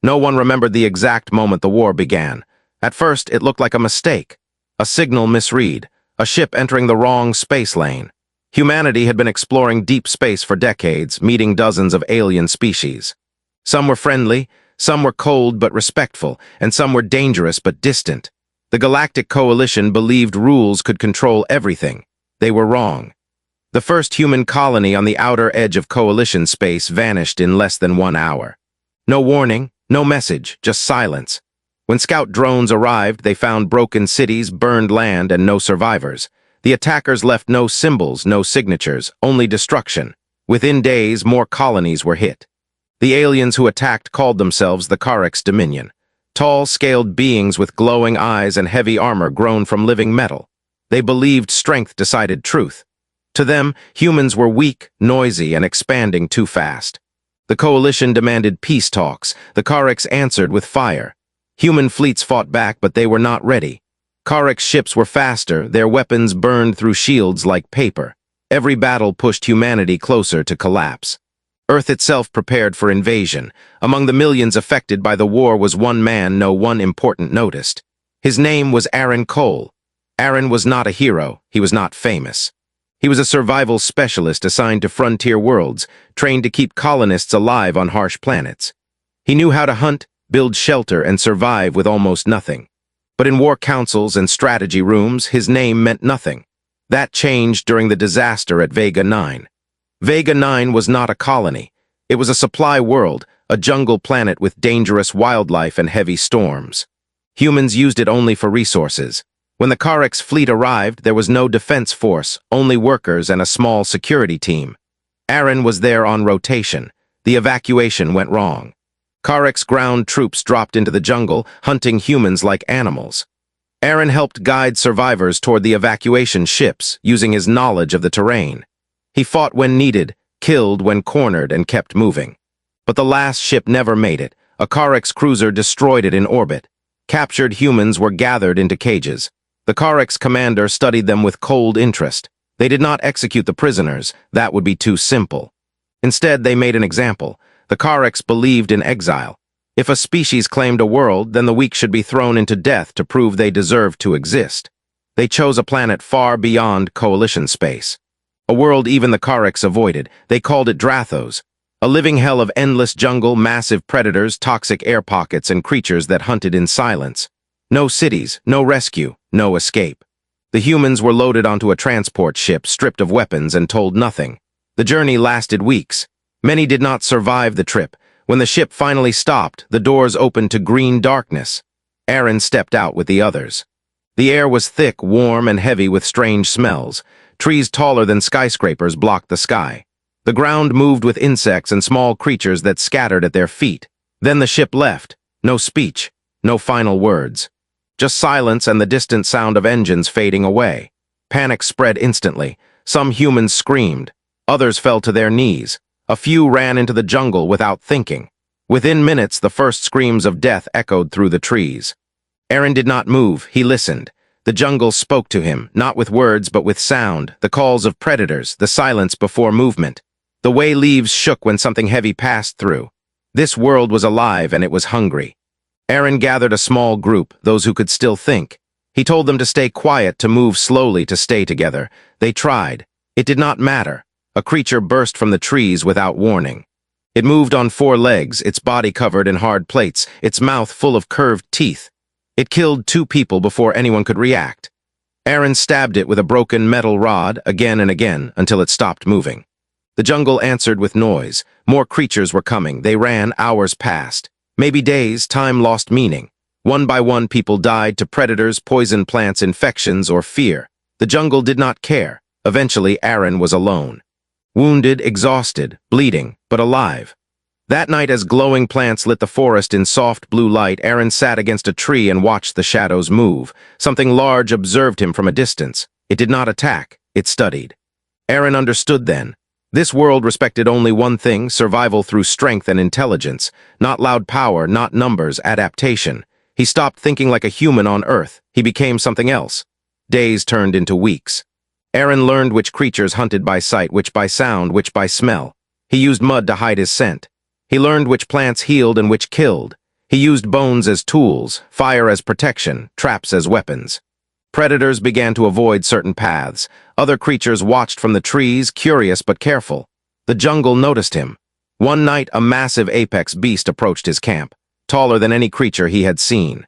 No one remembered the exact moment the war began. At first, it looked like a mistake. A signal misread, a ship entering the wrong space lane. Humanity had been exploring deep space for decades, meeting dozens of alien species. Some were friendly, some were cold but respectful, and some were dangerous but distant. The Galactic Coalition believed rules could control everything. They were wrong. The first human colony on the outer edge of Coalition space vanished in less than 1 hour. No warning, no message, just silence. When scout drones arrived, they found broken cities, burned land, and no survivors. The attackers left no symbols, no signatures, only destruction. Within days, more colonies were hit. The aliens who attacked called themselves the Karex Dominion. Tall, scaled beings with glowing eyes and heavy armor grown from living metal. They believed strength decided truth. To them, humans were weak, noisy, and expanding too fast. The Coalition demanded peace talks. The Karex answered with fire. Human fleets fought back, but they were not ready. Karex ships were faster, their weapons burned through shields like paper. Every battle pushed humanity closer to collapse. Earth itself prepared for invasion. Among the millions affected by the war was one man no one important noticed. His name was Aaron Cole. Aaron was not a hero, he was not famous. He was a survival specialist assigned to frontier worlds, trained to keep colonists alive on harsh planets. He knew how to hunt, build shelter, and survive with almost nothing. But in war councils and strategy rooms, his name meant nothing. That changed during the disaster at Vega 9. Vega 9 was not a colony. It was a supply world, a jungle planet with dangerous wildlife and heavy storms. Humans used it only for resources. When the Karex fleet arrived, there was no defense force, only workers and a small security team. Aaron was there on rotation. The evacuation went wrong. Karex ground troops dropped into the jungle, hunting humans like animals. Aaron helped guide survivors toward the evacuation ships, using his knowledge of the terrain. He fought when needed, killed when cornered, and kept moving. But the last ship never made it. A Karex cruiser destroyed it in orbit. Captured humans were gathered into cages. The Karex commander studied them with cold interest. They did not execute the prisoners. That would be too simple. Instead, they made an example. The Karex believed in exile. If a species claimed a world, then the weak should be thrown into death to prove they deserved to exist. They chose a planet far beyond Coalition space. A world even the Karex avoided. They called it Drathos, a living hell of endless jungle, massive predators, toxic air pockets, and creatures that hunted in silence. No cities, no rescue, no escape. The humans were loaded onto a transport ship, stripped of weapons, and told nothing. The journey lasted weeks. Many did not survive the trip. When the ship finally stopped, the doors opened to green darkness. Aaron stepped out with the others. The air was thick, warm, and heavy with strange smells. Trees taller than skyscrapers blocked the sky. The ground moved with insects and small creatures that scattered at their feet. Then the ship left. No speech, no final words. Just silence and the distant sound of engines fading away. Panic spread instantly. Some humans screamed. Others fell to their knees. A few ran into the jungle without thinking. Within minutes, the first screams of death echoed through the trees. Aaron did not move. He listened. The jungle spoke to him, not with words but with sound, the calls of predators, the silence before movement. The way leaves shook when something heavy passed through. This world was alive and it was hungry. Aaron gathered a small group, those who could still think. He told them to stay quiet, to move slowly, to stay together. They tried. It did not matter. A creature burst from the trees without warning. It moved on 4 legs, its body covered in hard plates, its mouth full of curved teeth. It killed 2 people before anyone could react. Aaron stabbed it with a broken metal rod again and again until it stopped moving. The jungle answered with noise. More creatures were coming. They ran. Hours passed. Maybe days. Time lost meaning. One by one, people died to predators, poison plants, infections, or fear. The jungle did not care. Eventually, Aaron was alone. Wounded, exhausted, bleeding, but alive. That night, as glowing plants lit the forest in soft blue light, Aaron sat against a tree and watched the shadows move. Something large observed him from a distance. It did not attack. It studied. Aaron understood then. This world respected only one thing, survival through strength and intelligence. Not loud power, not numbers, adaptation. He stopped thinking like a human on Earth. He became something else. Days turned into weeks. Aaron learned which creatures hunted by sight, which by sound, which by smell. He used mud to hide his scent. He learned which plants healed and which killed. He used bones as tools, fire as protection, traps as weapons. Predators began to avoid certain paths. Other creatures watched from the trees, curious but careful. The jungle noticed him. One night, a massive apex beast approached his camp, taller than any creature he had seen.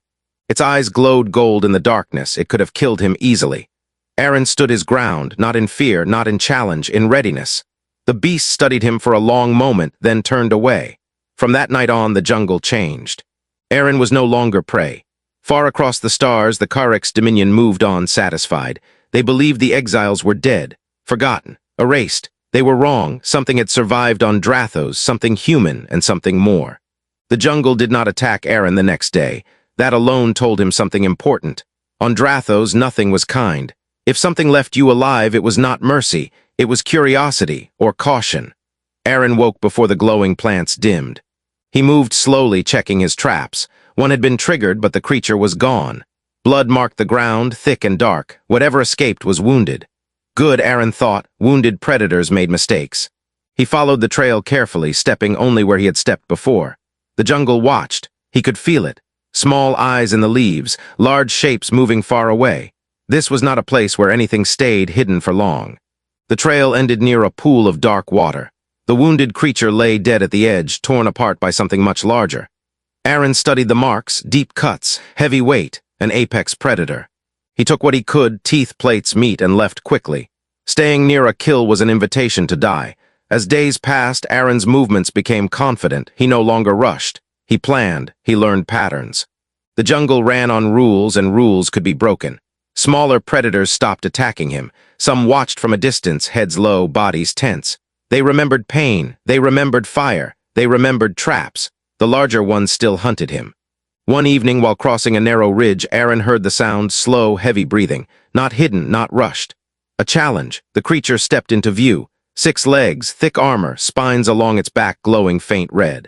Its eyes glowed gold in the darkness. It could have killed him easily. Aaron stood his ground, not in fear, not in challenge, in readiness. The beast studied him for a long moment, then turned away. From that night on, the jungle changed. Aaron was no longer prey. Far across the stars, the Karek's dominion moved on satisfied. They believed the exiles were dead, forgotten, erased. They were wrong. Something had survived on Drathos, something human and something more. The jungle did not attack Aaron the next day. That alone told him something important. On Drathos, nothing was kind. If something left you alive, it was not mercy. It was curiosity or caution. Aaron woke before the glowing plants dimmed. He moved slowly, checking his traps. One had been triggered, but the creature was gone. Blood marked the ground, thick and dark. Whatever escaped was wounded. Good, Aaron thought. Wounded predators made mistakes. He followed the trail carefully, stepping only where he had stepped before. The jungle watched. He could feel it. Small eyes in the leaves, large shapes moving far away. This was not a place where anything stayed hidden for long. The trail ended near a pool of dark water. The wounded creature lay dead at the edge, torn apart by something much larger. Aaron studied the marks, deep cuts, heavy weight, an apex predator. He took what he could, teeth, plates, meat, and left quickly. Staying near a kill was an invitation to die. As days passed, Aaron's movements became confident. He no longer rushed. He planned. He learned patterns. The jungle ran on rules, and rules could be broken. Smaller predators stopped attacking him. Some watched from a distance, heads low, bodies tense. They remembered pain. They remembered fire. They remembered traps. The larger ones still hunted him. One evening, while crossing a narrow ridge, Aaron heard the sound, slow, heavy breathing. Not hidden, not rushed. A challenge. The creature stepped into view. 6 legs, thick armor, spines along its back glowing faint red.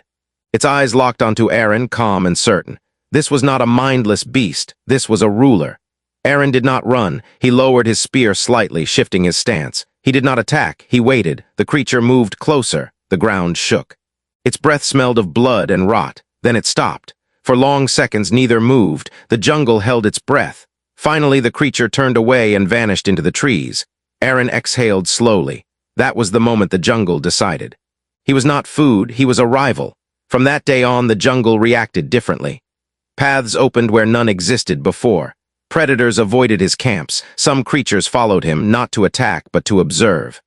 Its eyes locked onto Aaron, calm and certain. This was not a mindless beast. This was a ruler. Aaron did not run. He lowered his spear slightly, shifting his stance. He did not attack. He waited. The creature moved closer. The ground shook. Its breath smelled of blood and rot. Then it stopped. For long seconds, neither moved. The jungle held its breath. Finally, the creature turned away and vanished into the trees. Aaron exhaled slowly. That was the moment the jungle decided. He was not food. He was a rival. From that day on, the jungle reacted differently. Paths opened where none existed before. Predators avoided his camps. Some creatures followed him, not to attack, but to observe.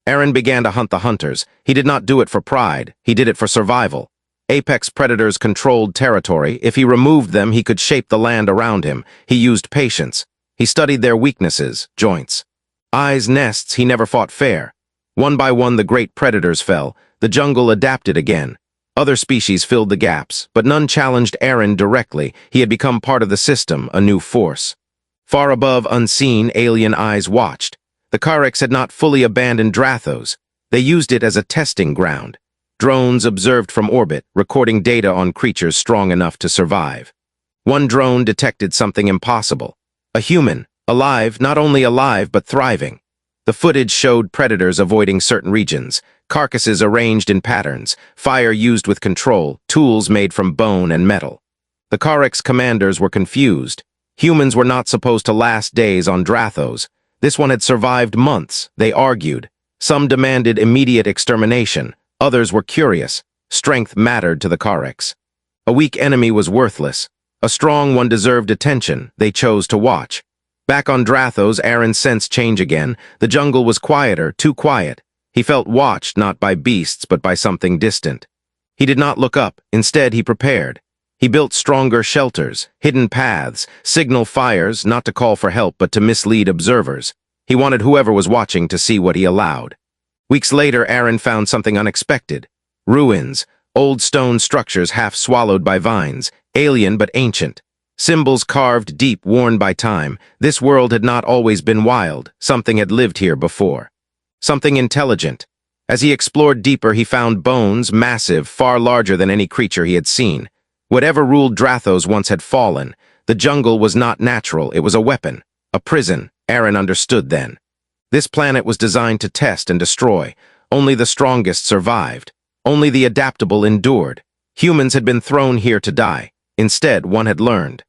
Aaron began to hunt the hunters. He did not do it for pride. He did it for survival. Apex predators controlled territory. If he removed them, he could shape the land around him. He used patience. He studied their weaknesses, joints. Eyes, nests, he never fought fair. One by one, the great predators fell. The jungle adapted again. Other species filled the gaps, but none challenged Aaron directly. He had become part of the system, a new force. Far above, unseen, alien eyes watched. The Kareks had not fully abandoned Drathos. They used it as a testing ground. Drones observed from orbit, recording data on creatures strong enough to survive. One drone detected something impossible. A human, alive, not only alive, but thriving. The footage showed predators avoiding certain regions, carcasses arranged in patterns, fire used with control, tools made from bone and metal. The Kareks commanders were confused. Humans were not supposed to last days on Drathos. This one had survived months, they argued. Some demanded immediate extermination. Others were curious. Strength mattered to the Kareks. A weak enemy was worthless. A strong one deserved attention. They chose to watch. Back on Drathos, Aaron sensed change again. The jungle was quieter, too quiet. He felt watched not by beasts, but by something distant. He did not look up. Instead, he prepared. He built stronger shelters, hidden paths, signal fires, not to call for help, but to mislead observers. He wanted whoever was watching to see what he allowed. Weeks later, Aaron found something unexpected. Ruins, old stone structures half swallowed by vines, alien but ancient. Symbols carved deep, worn by time. This world had not always been wild. Something had lived here before. Something intelligent. As he explored deeper, he found bones, massive, far larger than any creature he had seen. Whatever ruled Drathos once had fallen. The jungle was not natural. It was a weapon, a prison. Aaron understood then. This planet was designed to test and destroy. Only the strongest survived. Only the adaptable endured. Humans had been thrown here to die. Instead, one had learned.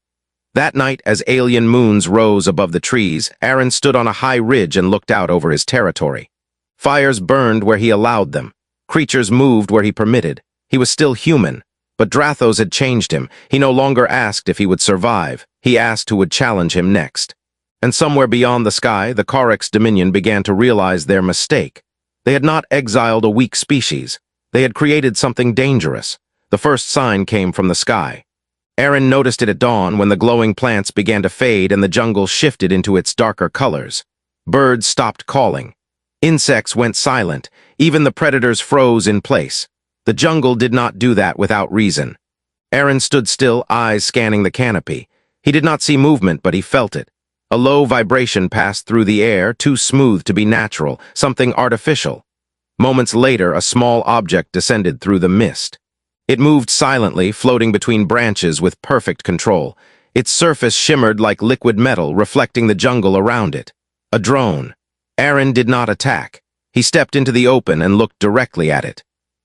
That night, as alien moons rose above the trees, Aaron stood on a high ridge and looked out over his territory. Fires burned where he allowed them. Creatures moved where he permitted. He was still human, but Drathos had changed him. He no longer asked if he would survive. He asked who would challenge him next. And somewhere beyond the sky, the Karex Dominion began to realize their mistake. They had not exiled a weak species. They had created something dangerous. The first sign came from the sky. Aaron noticed it at dawn when the glowing plants began to fade and the jungle shifted into its darker colors. Birds stopped calling. Insects went silent. Even the predators froze in place. The jungle did not do that without reason. Aaron stood still, eyes scanning the canopy. He did not see movement, but he felt it. A low vibration passed through the air, too smooth to be natural, something artificial. Moments later, a small object descended through the mist. It moved silently, floating between branches with perfect control. Its surface shimmered like liquid metal, reflecting the jungle around it. A drone. Aaron did not attack. He stepped into the open and looked directly at it.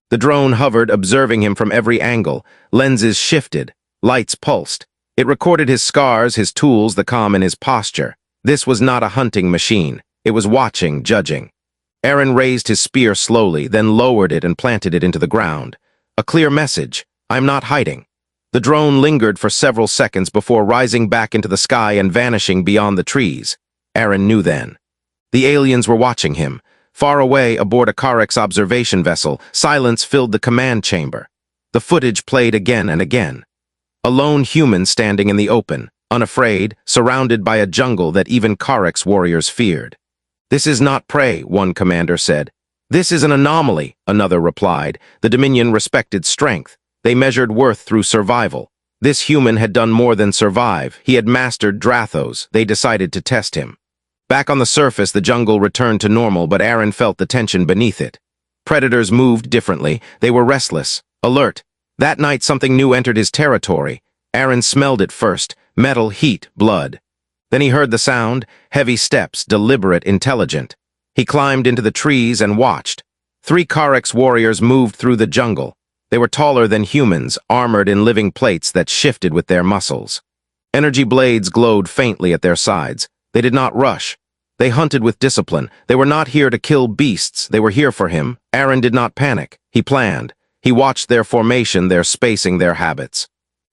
The drone hovered, observing him from every angle. Lenses shifted. Lights pulsed. It recorded his scars, his tools, the calm in his posture. This was not a hunting machine. It was watching, judging. Aaron raised his spear slowly, then lowered it and planted it into the ground. A clear message. I'm not hiding. The drone lingered for several seconds before rising back into the sky and vanishing beyond the trees. Aaron knew then. The aliens were watching him. Far away, aboard a Karex observation vessel, silence filled the command chamber. The footage played again and again. A lone human standing in the open, unafraid, surrounded by a jungle that even Karex warriors feared. This is not prey, one commander said. This is an anomaly, another replied. The Dominion respected strength. They measured worth through survival. This human had done more than survive. He had mastered Drathos. They decided to test him. Back on the surface, the jungle returned to normal, but Aaron felt the tension beneath it. Predators moved differently. They were restless, alert. That night, something new entered his territory. Aaron smelled it first. Metal, heat, blood. Then he heard the sound, heavy steps, deliberate, intelligent. He climbed into the trees and watched. 3 Karex warriors moved through the jungle. They were taller than humans, armored in living plates that shifted with their muscles. Energy blades glowed faintly at their sides. They did not rush. They hunted with discipline. They were not here to kill beasts. They were here for him. Aaron did not panic. He planned. He watched their formation, their spacing, their habits.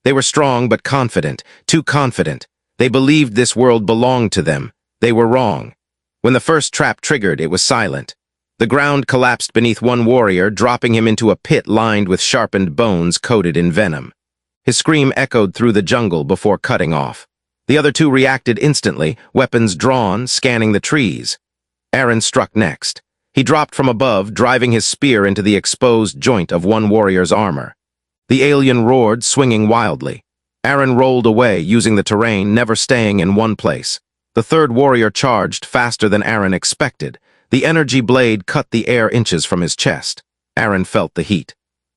They were strong but confident, too confident. They believed this world belonged to them. They were wrong. When the first trap triggered, it was silent. The ground collapsed beneath one warrior, dropping him into a pit lined with sharpened bones coated in venom. His scream echoed through the jungle before cutting off. The other 2 reacted instantly, weapons drawn, scanning the trees. Aaron struck next. He dropped from above, driving his spear into the exposed joint of one warrior's armor. The alien roared, swinging wildly. Aaron rolled away, using the terrain, never staying in one place. The 3rd warrior charged faster than Aaron expected. The energy blade cut the air inches from his chest. Aaron felt the heat.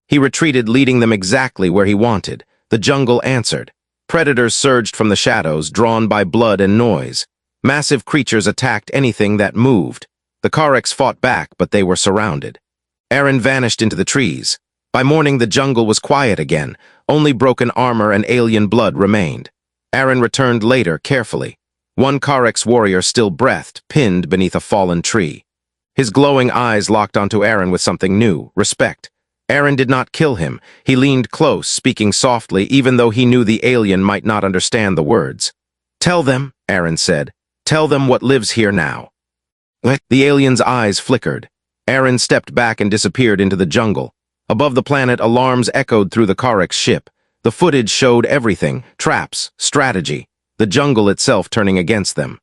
He retreated, leading them exactly where he wanted. The jungle answered. Predators surged from the shadows, drawn by blood and noise. Massive creatures attacked anything that moved. The Karex fought back, but they were surrounded. Aaron vanished into the trees. By morning, the jungle was quiet again. Only broken armor and alien blood remained. Aaron returned later, carefully. One Karex warrior still breathed, pinned beneath a fallen tree. His glowing eyes locked onto Aaron with something new, respect. Aaron did not kill him. He leaned close, speaking softly, even though he knew the alien might not understand the words. "Tell them," Aaron said. "Tell them what lives here now." The alien's eyes flickered. Aaron stepped back and disappeared into the jungle. Above the planet, alarms echoed through the Karex ship. The footage showed everything, traps, strategy, the jungle itself turning against them.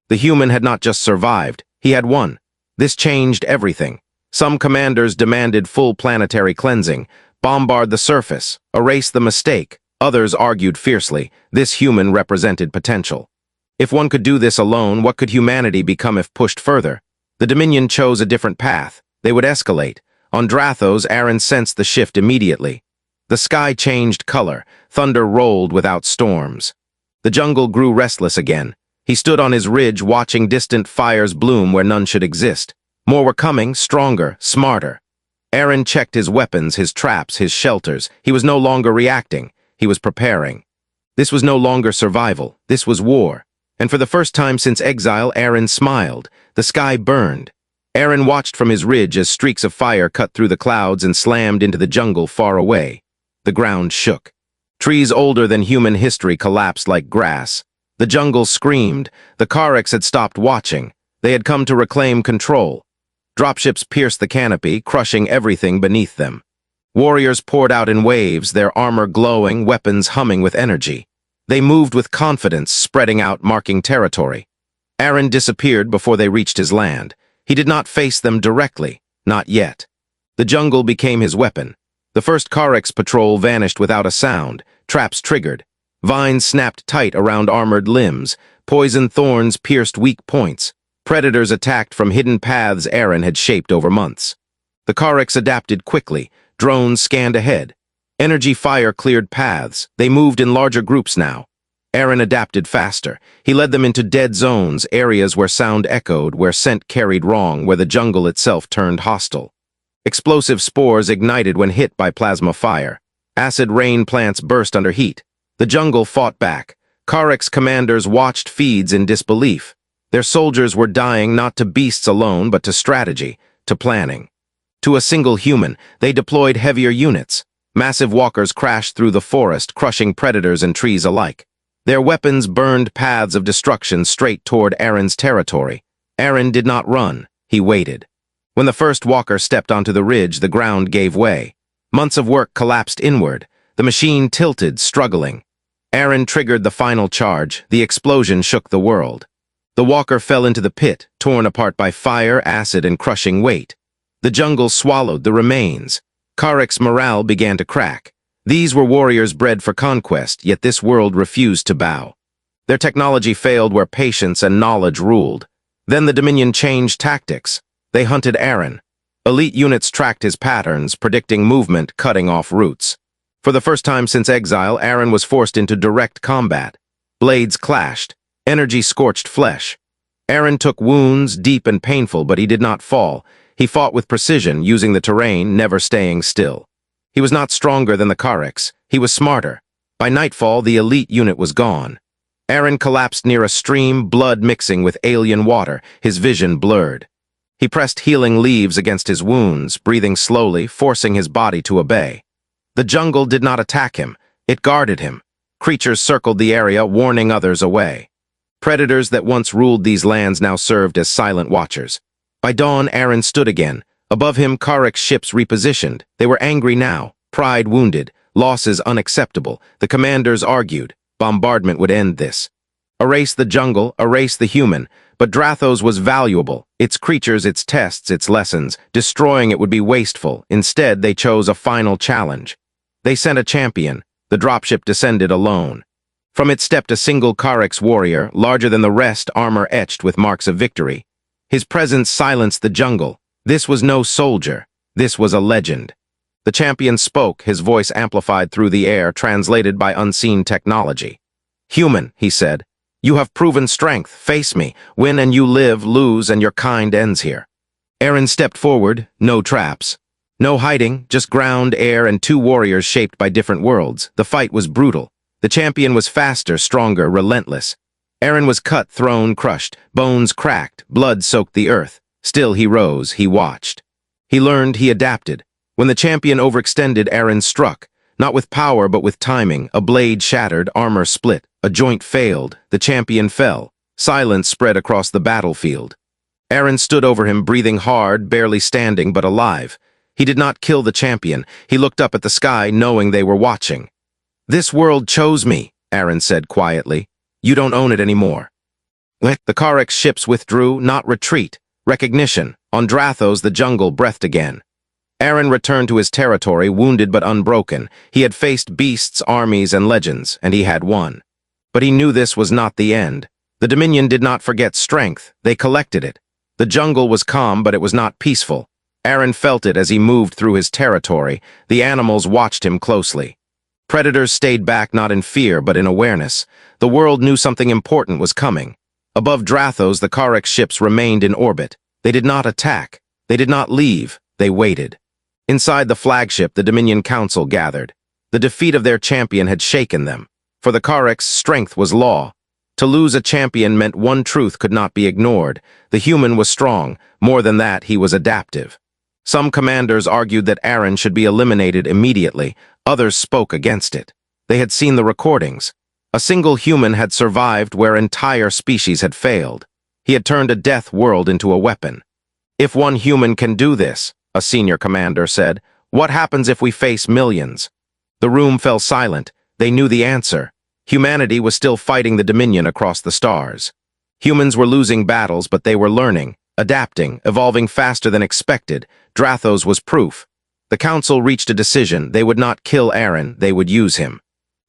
The human had not just survived, he had won. This changed everything. Some commanders demanded full planetary cleansing, bombard the surface, erase the mistake. Others argued fiercely, this human represented potential. If one could do this alone, what could humanity become if pushed further? The Dominion chose a different path. They would escalate. On Drathos, Aaron sensed the shift immediately. The sky changed color. Thunder rolled without storms. The jungle grew restless again. He stood on his ridge watching distant fires bloom where none should exist. More were coming, stronger, smarter. Aaron checked his weapons, his traps, his shelters. He was no longer reacting. He was preparing. This was no longer survival. This was war. And for the first time since exile, Aaron smiled. The sky burned. Aaron watched from his ridge as streaks of fire cut through the clouds and slammed into the jungle far away. The ground shook. Trees older than human history collapsed like grass. The jungle screamed. The Kariks had stopped watching. They had come to reclaim control. Dropships pierced the canopy, crushing everything beneath them. Warriors poured out in waves, their armor glowing, weapons humming with energy. They moved with confidence, spreading out, marking territory. Aaron disappeared before they reached his land. He did not face them directly, not yet. The jungle became his weapon. The first Kariks patrol vanished without a sound, traps triggered. Vines snapped tight around armored limbs. Poison thorns pierced weak points. Predators attacked from hidden paths Aaron had shaped over months. The Kariks adapted quickly. Drones scanned ahead. Energy fire cleared paths. They moved in larger groups now. Aaron adapted faster. He led them into dead zones, areas where sound echoed, where scent carried wrong, where the jungle itself turned hostile. Explosive spores ignited when hit by plasma fire. Acid rain plants burst under heat. The jungle fought back. Kariks commanders watched feeds in disbelief. Their soldiers were dying not to beasts alone, but to strategy, to planning. To a single human, they deployed heavier units. Massive walkers crashed through the forest, crushing predators and trees alike. Their weapons burned paths of destruction straight toward Aaron's territory. Aaron did not run. He waited. When the first walker stepped onto the ridge, the ground gave way. Months of work collapsed inward. The machine tilted, struggling. Aaron triggered the final charge. The explosion shook the world. The walker fell into the pit, torn apart by fire, acid, and crushing weight. The jungle swallowed the remains. Kariks' morale began to crack. These were warriors bred for conquest, yet this world refused to bow. Their technology failed where patience and knowledge ruled. Then the Dominion changed tactics. They hunted Aaron. Elite units tracked his patterns, predicting movement, cutting off routes. For the first time since exile, Aaron was forced into direct combat. Blades clashed. Energy scorched flesh. Aaron took wounds, deep and painful, but he did not fall. He fought with precision, using the terrain, never staying still. He was not stronger than the Kariks. He was smarter. By nightfall, the elite unit was gone. Aaron collapsed near a stream, blood mixing with alien water, his vision blurred. He pressed healing leaves against his wounds, breathing slowly, forcing his body to obey. The jungle did not attack him. It guarded him. Creatures circled the area, warning others away. Predators that once ruled these lands now served as silent watchers. By dawn, Aaron stood again. Above him, Kariks' ships repositioned. They were angry now, pride wounded, losses unacceptable. The commanders argued. Bombardment would end this. Erase the jungle, erase the human. But Drathos was valuable. Its creatures, its tests, its lessons. Destroying it would be wasteful. Instead, they chose a final challenge. They sent a champion. The dropship descended alone. From it stepped a single Kariks warrior, larger than the rest, armor etched with marks of victory. His presence silenced the jungle. This was no soldier. This was a legend. The champion spoke, his voice amplified through the air, translated by unseen technology. "Human," he said, "you have proven strength. Face me. Win and you live, lose and your kind ends here." Aaron stepped forward, no traps. No hiding, just ground, air, and two warriors shaped by different worlds. The fight was brutal. The champion was faster, stronger, relentless. Aaron was cut, thrown, crushed. Bones cracked, blood soaked the earth. Still he rose, he watched. He learned, he adapted. When the champion overextended, Aaron struck. Not with power, but with timing. A blade shattered, armor split. A joint failed. The champion fell. Silence spread across the battlefield. Aaron stood over him, breathing hard, barely standing, but alive. He did not kill the champion. He looked up at the sky, knowing they were watching. "This world chose me," Aaron said quietly. "You don't own it anymore." The Kariks' ships withdrew, not retreat. Recognition. On Drathos, the jungle breathed again. Aaron returned to his territory, wounded but unbroken. He had faced beasts, armies, and legends, and he had won. But he knew this was not the end. The Dominion did not forget strength. They collected it. The jungle was calm, but it was not peaceful. Aaron felt it as he moved through his territory. The animals watched him closely. Predators stayed back not in fear, but in awareness. The world knew something important was coming. Above Drathos, the Kariks' ships remained in orbit. They did not attack. They did not leave. They waited. Inside the flagship, the Dominion Council gathered. The defeat of their champion had shaken them. For the Karek's, strength was law. To lose a champion meant one truth could not be ignored. The human was strong. More than that, he was adaptive. Some commanders argued that Aaron should be eliminated immediately. Others spoke against it. They had seen the recordings. A single human had survived where entire species had failed. He had turned a death world into a weapon. If one human can do this, a senior commander said, what happens if we face millions? The room fell silent. They knew the answer. Humanity was still fighting the Dominion across the stars. Humans were losing battles, but they were learning, adapting, evolving faster than expected. Drathos was proof. The Council reached a decision. They would not kill Aaron, they would use him.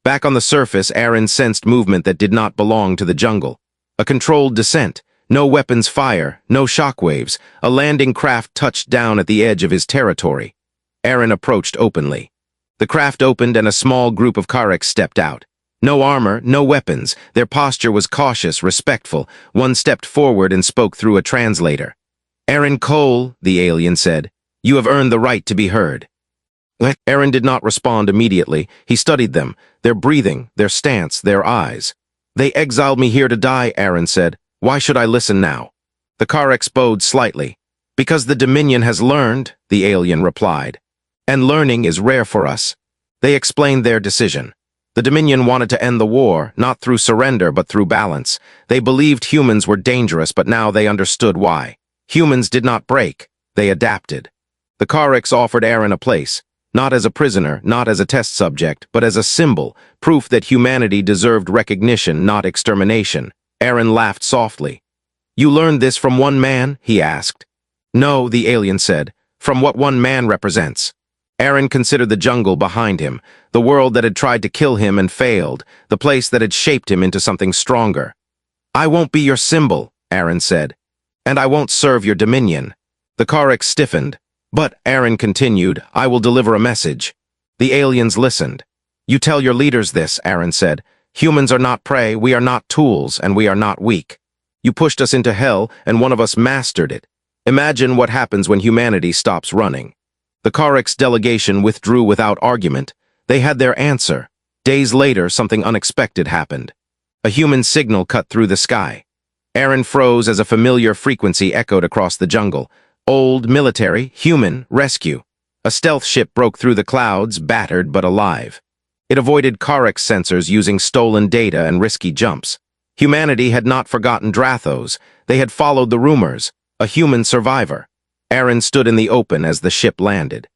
Back on the surface, Aaron sensed movement that did not belong to the jungle. A controlled descent. No weapons fire, no shockwaves. A landing craft touched down at the edge of his territory. Aaron approached openly. The craft opened and a small group of Kareks stepped out. No armor, no weapons. Their posture was cautious, respectful. One stepped forward and spoke through a translator. Aaron Cole, the alien said, you have earned the right to be heard. Aaron did not respond immediately. He studied them, their breathing, their stance, their eyes. They exiled me here to die, Aaron said. Why should I listen now? The Kareks bowed slightly. Because the Dominion has learned, the alien replied. And learning is rare for us. They explained their decision. The Dominion wanted to end the war, not through surrender but through balance. They believed humans were dangerous, but now they understood why. Humans did not break. They adapted. The Kareks offered Aaron a place, not as a prisoner, not as a test subject, but as a symbol, proof that humanity deserved recognition, not extermination. Aaron laughed softly. You learned this from one man? He asked. No, the alien said, from what one man represents. Aaron considered the jungle behind him, the world that had tried to kill him and failed, the place that had shaped him into something stronger. I won't be your symbol, Aaron said, and I won't serve your dominion. The Kareks stiffened. But, Aaron continued, I will deliver a message. The aliens listened. You tell your leaders this, Aaron said. Humans are not prey, we are not tools, and we are not weak. You pushed us into hell, and one of us mastered it. Imagine what happens when humanity stops running. The Kareks delegation withdrew without argument. They had their answer. Days later, something unexpected happened. A human signal cut through the sky. Aaron froze as a familiar frequency echoed across the jungle. Old, military, human, rescue. A stealth ship broke through the clouds, battered but alive. It avoided Kareks sensors using stolen data and risky jumps. Humanity had not forgotten Drathos. They had followed the rumors. A human survivor. Aaron stood in the open as the ship landed.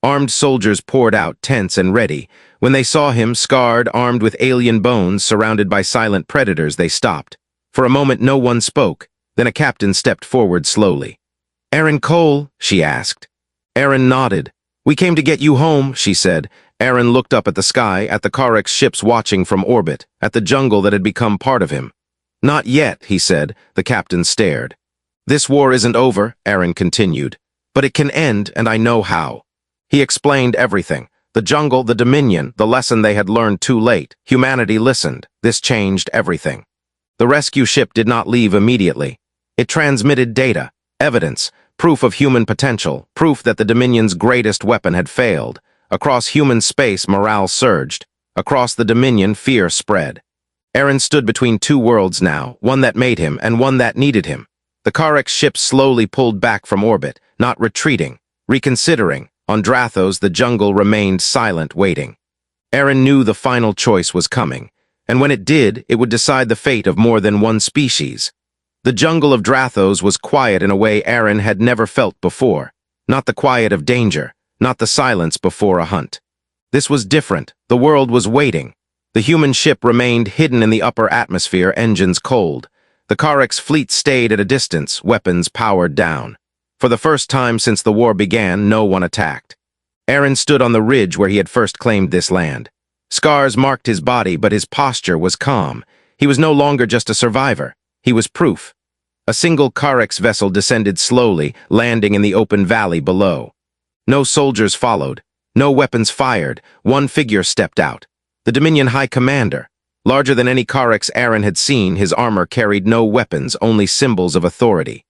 Armed soldiers poured out, tense and ready. When they saw him, scarred, armed with alien bones, surrounded by silent predators, they stopped. For a moment, no one spoke. Then a captain stepped forward slowly. Aaron Cole, she asked. Aaron nodded. We came to get you home, she said. Aaron looked up at the sky, at the Kareks ships watching from orbit, at the jungle that had become part of him. Not yet, he said. The captain stared. This war isn't over, Aaron continued. But it can end, and I know how. He explained everything. The jungle, the Dominion, the lesson they had learned too late. Humanity listened. This changed everything. The rescue ship did not leave immediately. It transmitted data, evidence, proof of human potential, proof that the Dominion's greatest weapon had failed. Across human space, morale surged. Across the Dominion, fear spread. Aaron stood between two worlds now, one that made him and one that needed him. The Kareks ship slowly pulled back from orbit, not retreating, reconsidering. On Drathos, the jungle remained silent, waiting. Aaron knew the final choice was coming, and when it did, it would decide the fate of more than one species. The jungle of Drathos was quiet in a way Aaron had never felt before. Not the quiet of danger, not the silence before a hunt. This was different. The world was waiting. The human ship remained hidden in the upper atmosphere, engines cold. The Kareks fleet stayed at a distance, weapons powered down. For the first time since the war began, no one attacked. Aaron stood on the ridge where he had first claimed this land. Scars marked his body, but his posture was calm. He was no longer just a survivor. He was proof. A single Kareks vessel descended slowly, landing in the open valley below. No soldiers followed. No weapons fired. One figure stepped out. The Dominion High Commander. Larger than any Kareks Aaron had seen, his armor carried no weapons, only symbols of authority.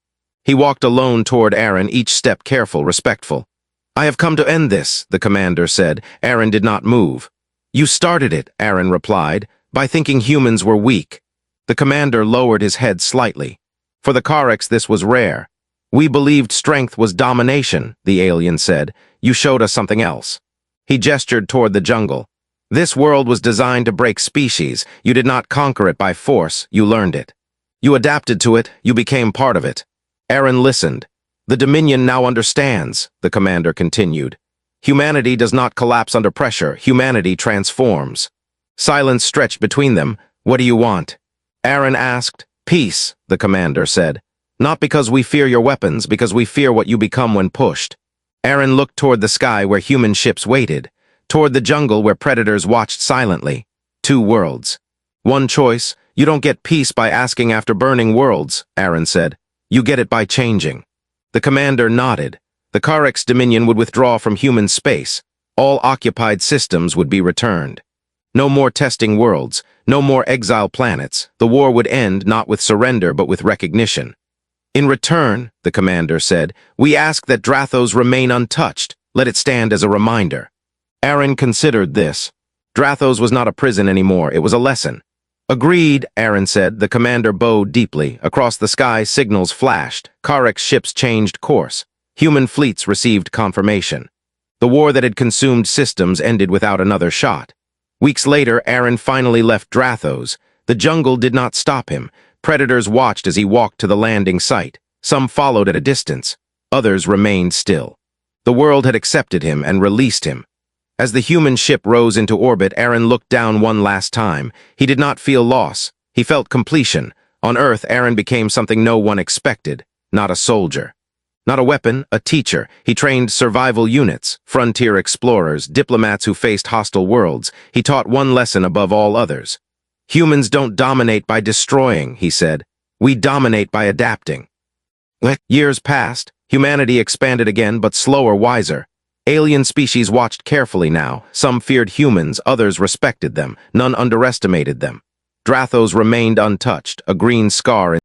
He walked alone toward Aaron, each step careful, respectful. I have come to end this, the commander said. Aaron did not move. You started it, Aaron replied, by thinking humans were weak. The commander lowered his head slightly. For the Kariks, this was rare. We believed strength was domination, the alien said. You showed us something else. He gestured toward the jungle. This world was designed to break species. You did not conquer it by force, you learned it. You adapted to it, you became part of it. Aaron listened. The Dominion now understands, the commander continued. Humanity does not collapse under pressure, humanity transforms. Silence stretched between them. What do you want? Aaron asked. Peace, the commander said. Not because we fear your weapons, because we fear what you become when pushed. Aaron looked toward the sky where human ships waited, toward the jungle where predators watched silently. 2 worlds. One choice, you don't get peace by asking after burning worlds, Aaron said. You get it by changing. The commander nodded. The Kariks' dominion would withdraw from human space. All occupied systems would be returned. No more testing worlds, no more exile planets. The war would end not with surrender but with recognition. In return, the commander said, we ask that Drathos remain untouched. Let it stand as a reminder. Aaron considered this. Drathos was not a prison anymore, it was a lesson. Agreed, Aaron said. The commander bowed deeply. Across the sky, signals flashed. Karik ships changed course. Human fleets received confirmation. The war that had consumed systems ended without another shot. Weeks later, Aaron finally left Drathos. The jungle did not stop him. Predators watched as he walked to the landing site. Some followed at a distance. Others remained still. The world had accepted him and released him. As the human ship rose into orbit, Aaron looked down one last time. He did not feel loss. He felt completion. On Earth, Aaron became something no one expected. Not a soldier. Not a weapon, a teacher. He trained survival units, frontier explorers, diplomats who faced hostile worlds. He taught one lesson above all others. Humans don't dominate by destroying, he said. We dominate by adapting. Years passed. Humanity expanded again, but slower, wiser. Alien species watched carefully now. Some feared humans, others respected them. None underestimated them. Drathos remained untouched, a green scar in